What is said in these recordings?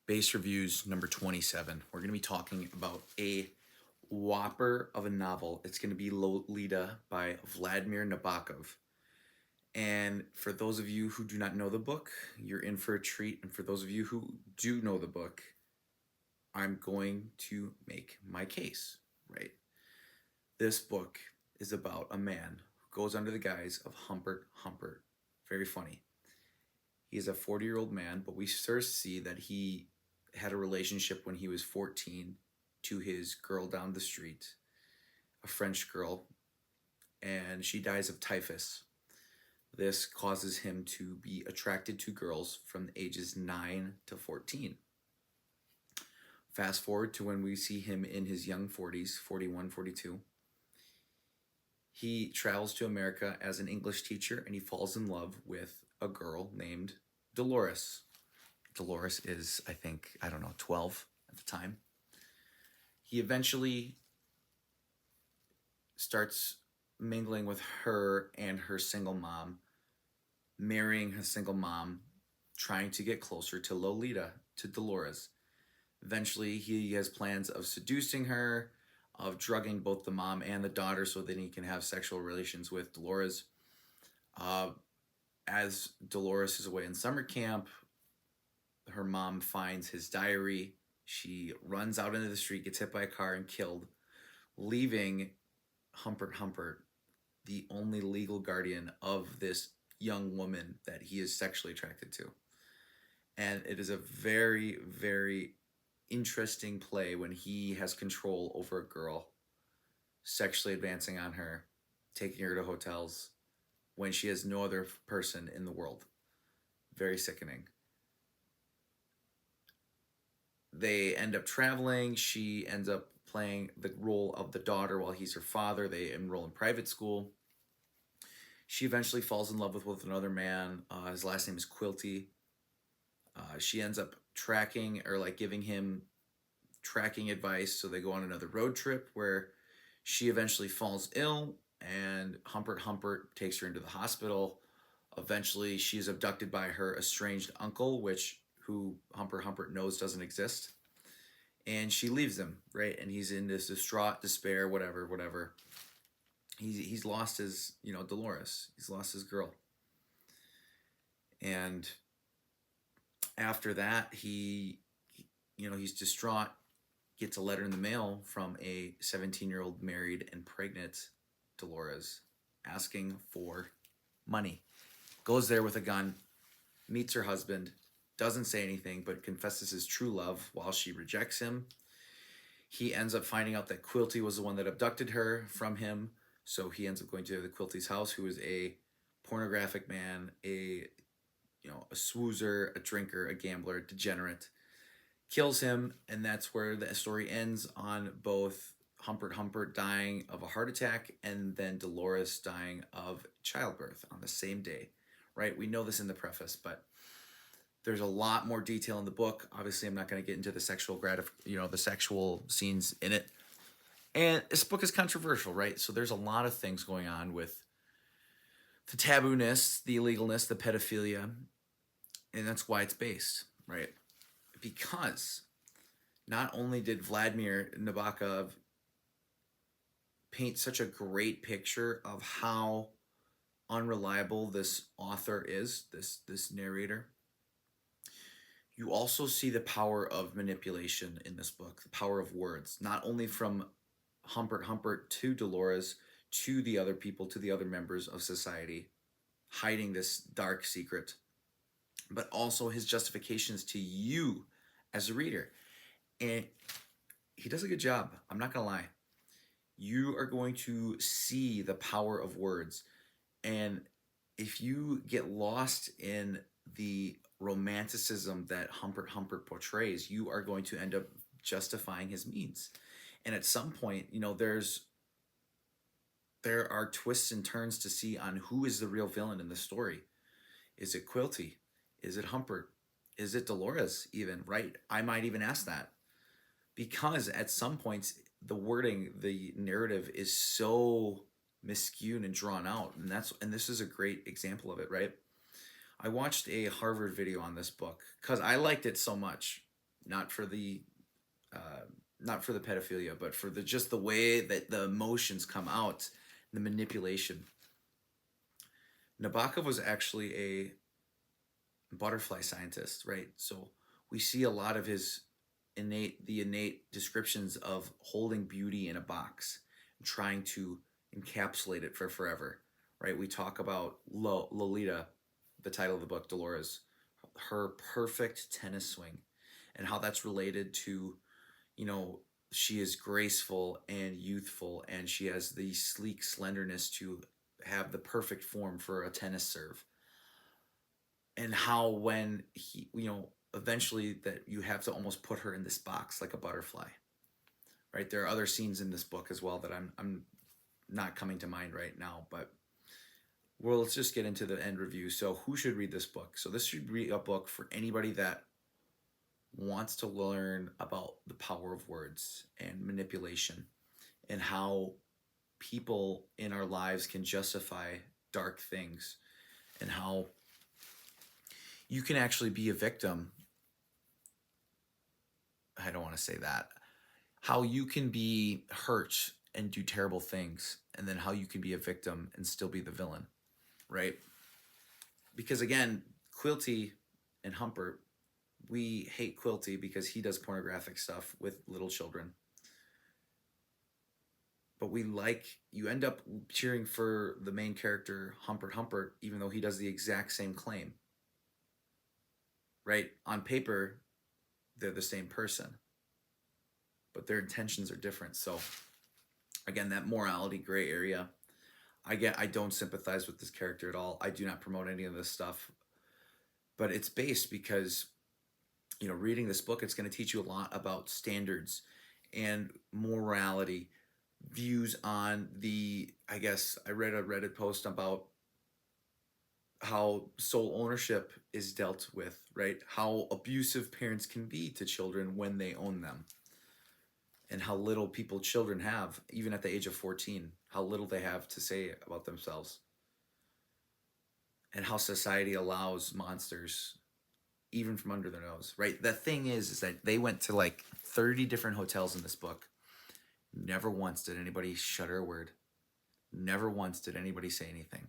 Base Reviews number 27. We're going to be talking about a whopper of a novel. It's going to be Lolita by Vladimir Nabokov. And for those of you who do not know the book, you're in for a treat. And for those of you who do know the book, I'm going to make my case, right? This book is about a man who goes under the guise of Humbert Humbert. Very funny. He is a 40-year-old man, but we first see that he had a relationship when he was 14 to his girl down the street, a French girl, and she dies of typhus. This causes him to be attracted to girls from the ages 9 to 14. Fast forward to when we see him in his young 40s, 41, 42. He travels to America as an English teacher and he falls in love with a girl named Dolores. Dolores is, I think, 12 at the time. He eventually starts mingling with her and her single mom, marrying her single mom, trying to get closer to Lolita, to Dolores. Eventually, he has plans of seducing her, of drugging both the mom and the daughter so that he can have sexual relations with Dolores. As Dolores is away in summer camp, her mom finds his diary. She runs out into the street, gets hit by a car and killed, leaving Humbert Humbert the only legal guardian of this young woman that he is sexually attracted to. And it is a very, very interesting play when he has control over a girl, sexually advancing on her, taking her to hotels when she has no other person in the world. Very sickening. They end up traveling. She ends up playing the role of the daughter while he's her father. They enroll in private school. She eventually falls in love with another man. His last name is Quilty. She ends up tracking or giving him tracking advice. So they go on another road trip where she eventually falls ill and Humbert Humbert takes her into the hospital. Eventually she is abducted by her estranged uncle, who Humbert Humbert knows doesn't exist. And she leaves him, right? And he's in this distraught despair, whatever. He's lost his, Dolores. He's lost his girl. And after that, he's distraught, gets a letter in the mail from a 17-year-old married and pregnant Dolores asking for money. Goes there with a gun, meets her husband, doesn't say anything, but confesses his true love while she rejects him. He ends up finding out that Quilty was the one that abducted her from him. So he ends up going to the Quilty's house, who is a pornographic man, a swoozer, a drinker, a gambler, a degenerate. Kills him, and that's where the story ends, on both Humbert Humbert dying of a heart attack and then Dolores dying of childbirth on the same day. Right? We know this in the preface, but there's a lot more detail in the book. Obviously, I'm not going to get into the the sexual scenes in it. And this book is controversial, right? So there's a lot of things going on with the taboo-ness, the illegalness, the pedophilia, and that's why it's based, right? Because not only did Vladimir Nabokov paint such a great picture of how unreliable this author is, this narrator, you also see the power of manipulation in this book, the power of words, not only from Humbert Humbert to Dolores, to the other people, to the other members of society, hiding this dark secret, but also his justifications to you as a reader. And he does a good job. I'm not going to lie. You are going to see the power of words. And if you get lost in the romanticism that Humbert Humbert portrays, you are going to end up justifying his means. And at some point, there are twists and turns to see on who is the real villain in the story. Is it Quilty? Is it Humbert? Is it Dolores even, right? I might even ask that. Because at some points, the wording, the narrative is so miscued and drawn out. And this is a great example of it, right? I watched a Harvard video on this book because I liked it so much. not for the not for the pedophilia, but for the just the way that the emotions come out, the manipulation. Nabokov was actually a butterfly scientist, right? So we see a lot of his innate descriptions of holding beauty in a box and trying to encapsulate it for forever, right? We talk about Lolita, the title of the book, Dolores, her perfect tennis swing, and how that's related to, you know, she is graceful and youthful, and she has the sleek slenderness to have the perfect form for a tennis serve. And how when he, eventually that you have to almost put her in this box like a butterfly, right? There are other scenes in this book as well that I'm not coming to mind right now, but well, let's just get into the end review. So who should read this book? So this should be a book for anybody that wants to learn about the power of words and manipulation, and how people in our lives can justify dark things, and how you can actually be a victim. I don't want to say that. How you can be hurt and do terrible things, and then how you can be a victim and still be the villain, right? Because again, Quilty and Humbert, we hate Quilty because he does pornographic stuff with little children. But you end up cheering for the main character, Humbert Humbert, even though he does the exact same claim. Right? On paper, they're the same person, but their intentions are different. So again, that morality gray area, I don't sympathize with this character at all. I do not promote any of this stuff, but it's based because, reading this book, it's going to teach you a lot about standards and morality, views on I guess I read a Reddit post about how sole ownership is dealt with, right? How abusive parents can be to children when they own them, and how little children have, even at the age of 14, how little they have to say about themselves, and how society allows monsters even from under their nose, right? The thing is that they went to like 30 different hotels in this book. Never once did anybody shutter a word. Never once did anybody say anything.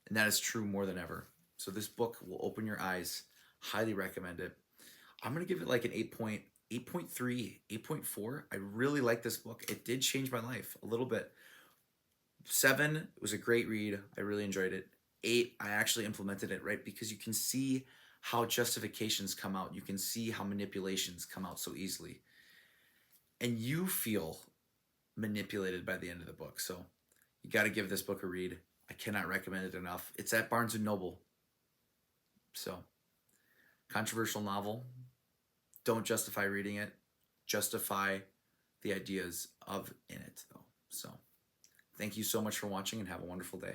And that is true more than ever. So this book will open your eyes. Highly recommend it. I'm going to give it like an 8.3, 8.4. I really like this book. It did change my life a little bit. 7 was a great read. I really enjoyed it. 8, I actually implemented it, right? Because you can see how justifications come out. You can see how manipulations come out so easily. And you feel manipulated by the end of the book. So you got to give this book a read. I cannot recommend it enough. It's at Barnes & Noble. So, controversial novel. Don't justify reading it. Justify the ideas in it, though. So, thank you so much for watching, and have a wonderful day.